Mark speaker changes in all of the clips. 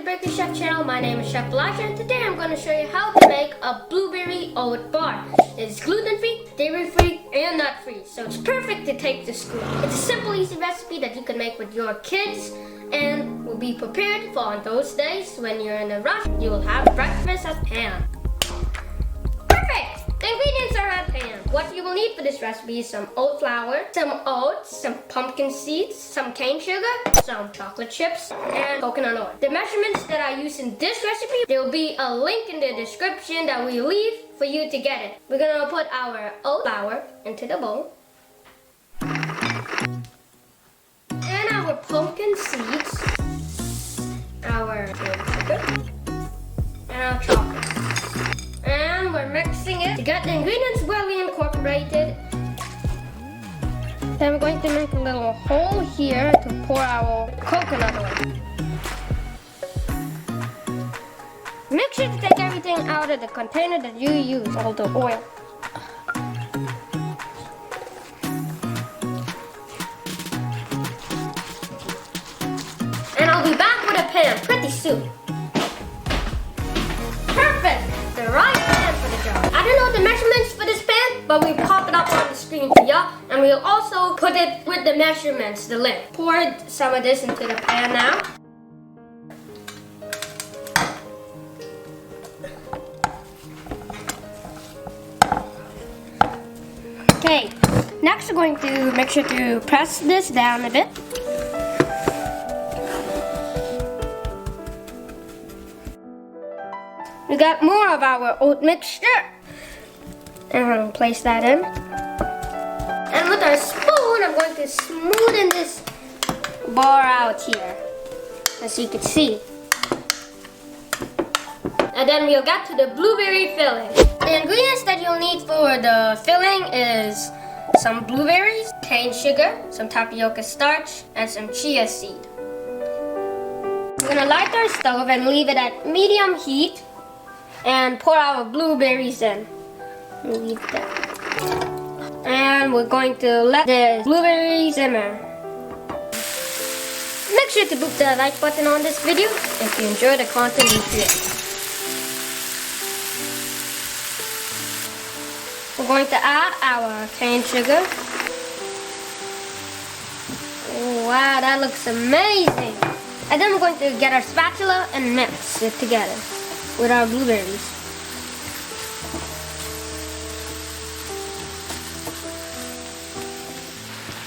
Speaker 1: the Berkeley Chef channel. My name is Chef Elijah, and today I'm going to show you how to make a blueberry oat bar. It's gluten-free, dairy-free, and nut-free, so it's perfect to take to school. It's a simple, easy recipe that you can make with your kids and will be prepared for on those days when you're in a rush. You will have breakfast at hand. Perfect! The ingredients are at hand. What you will need for this recipe is some oat flour, some oats, some pumpkin seeds, some cane sugar, some chocolate chips, and coconut oil. The measurements that I use in this recipe, there will be a link in the description that we leave for you to get it. We're gonna put our oat flour into the bowl. And our pumpkin seeds, our cane sugar, and our chocolate. And we're mixing it to get the ingredients well incorporated. Then we're going to make a little hole here to pour our coconut oil. Make sure to take everything out of the container that you use, all the oil. And I'll be back with a pan pretty soon. Perfect! The right pan for the job. I don't know the measurements for this pan, but we'll pop it up on the screen for y'all, and we'll also put it with the measurements, the link. Pour some of this into the pan now. Okay, next we're going to make sure to press this down a bit. We got more of our oat mixture, and we'll place that in. And with our spoon, I'm going to smoothen this bar out here, as you can see. And then we'll get to the blueberry filling. The ingredients that you'll need for the filling is some blueberries, cane sugar, some tapioca starch, and some chia seed. We're gonna light our stove and leave it at medium heat and pour our blueberries in. Leave that. And we're going to let the blueberries simmer. Make sure to boop the like button on this video if you enjoy the content we create. We're going to add our cane sugar. Oh, wow, that looks amazing. And then we're going to get our spatula and mix it together with our blueberries.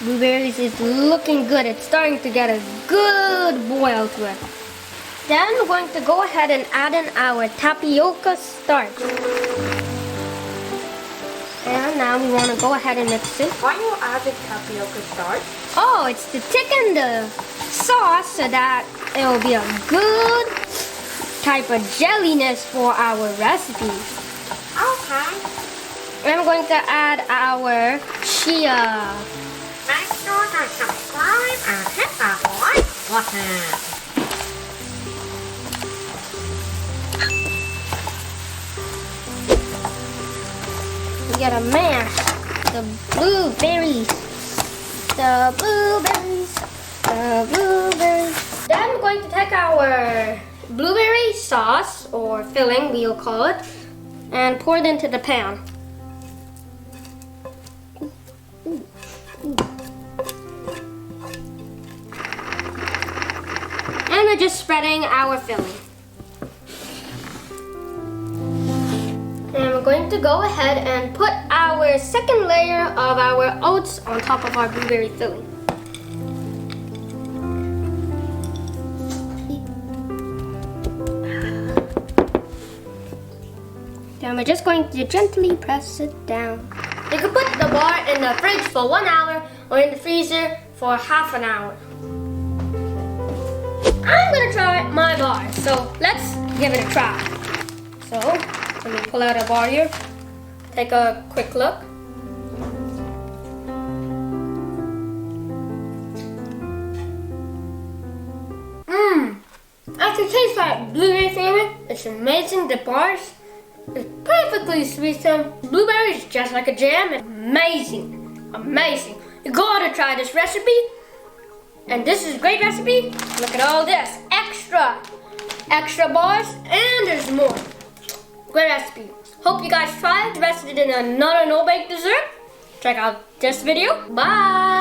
Speaker 1: Blueberries is looking good. It's starting to get a good boil to it. Then we're going to go ahead and add in our tapioca starch. And now we want to go ahead and mix it.
Speaker 2: Why you adding tapioca starch?
Speaker 1: Oh, it's to thicken the sauce so that it will be a good type of jelliness for our recipe.
Speaker 2: Okay.
Speaker 1: And we're going to add our chia.
Speaker 2: Make sure to subscribe and hit that like button.
Speaker 1: We gotta mash the blueberries. The blueberries. The blueberries. Then we're going to take our blueberry sauce, or filling we'll call it, and pour it into the pan. And we're just spreading our filling. And we're going to go ahead and put our second layer of our oats on top of our blueberry filling. Then we're just going to gently press it down. You can put the bar in the fridge for 1 hour or in the freezer for half an hour. I'm gonna try my bar, so let's give it a try. So, let me pull out a bar here. Take a quick look. I can taste that blueberry flavor. It's amazing. The bars is perfectly sweetened. Blueberry is just like a jam. Amazing. Amazing. You gotta try this recipe. And this is a great recipe. Look at all this. Extra extra bars, and there's more. Great recipe. Hope you guys try it. The rest of it in another no-bake dessert. Check out this video. Bye!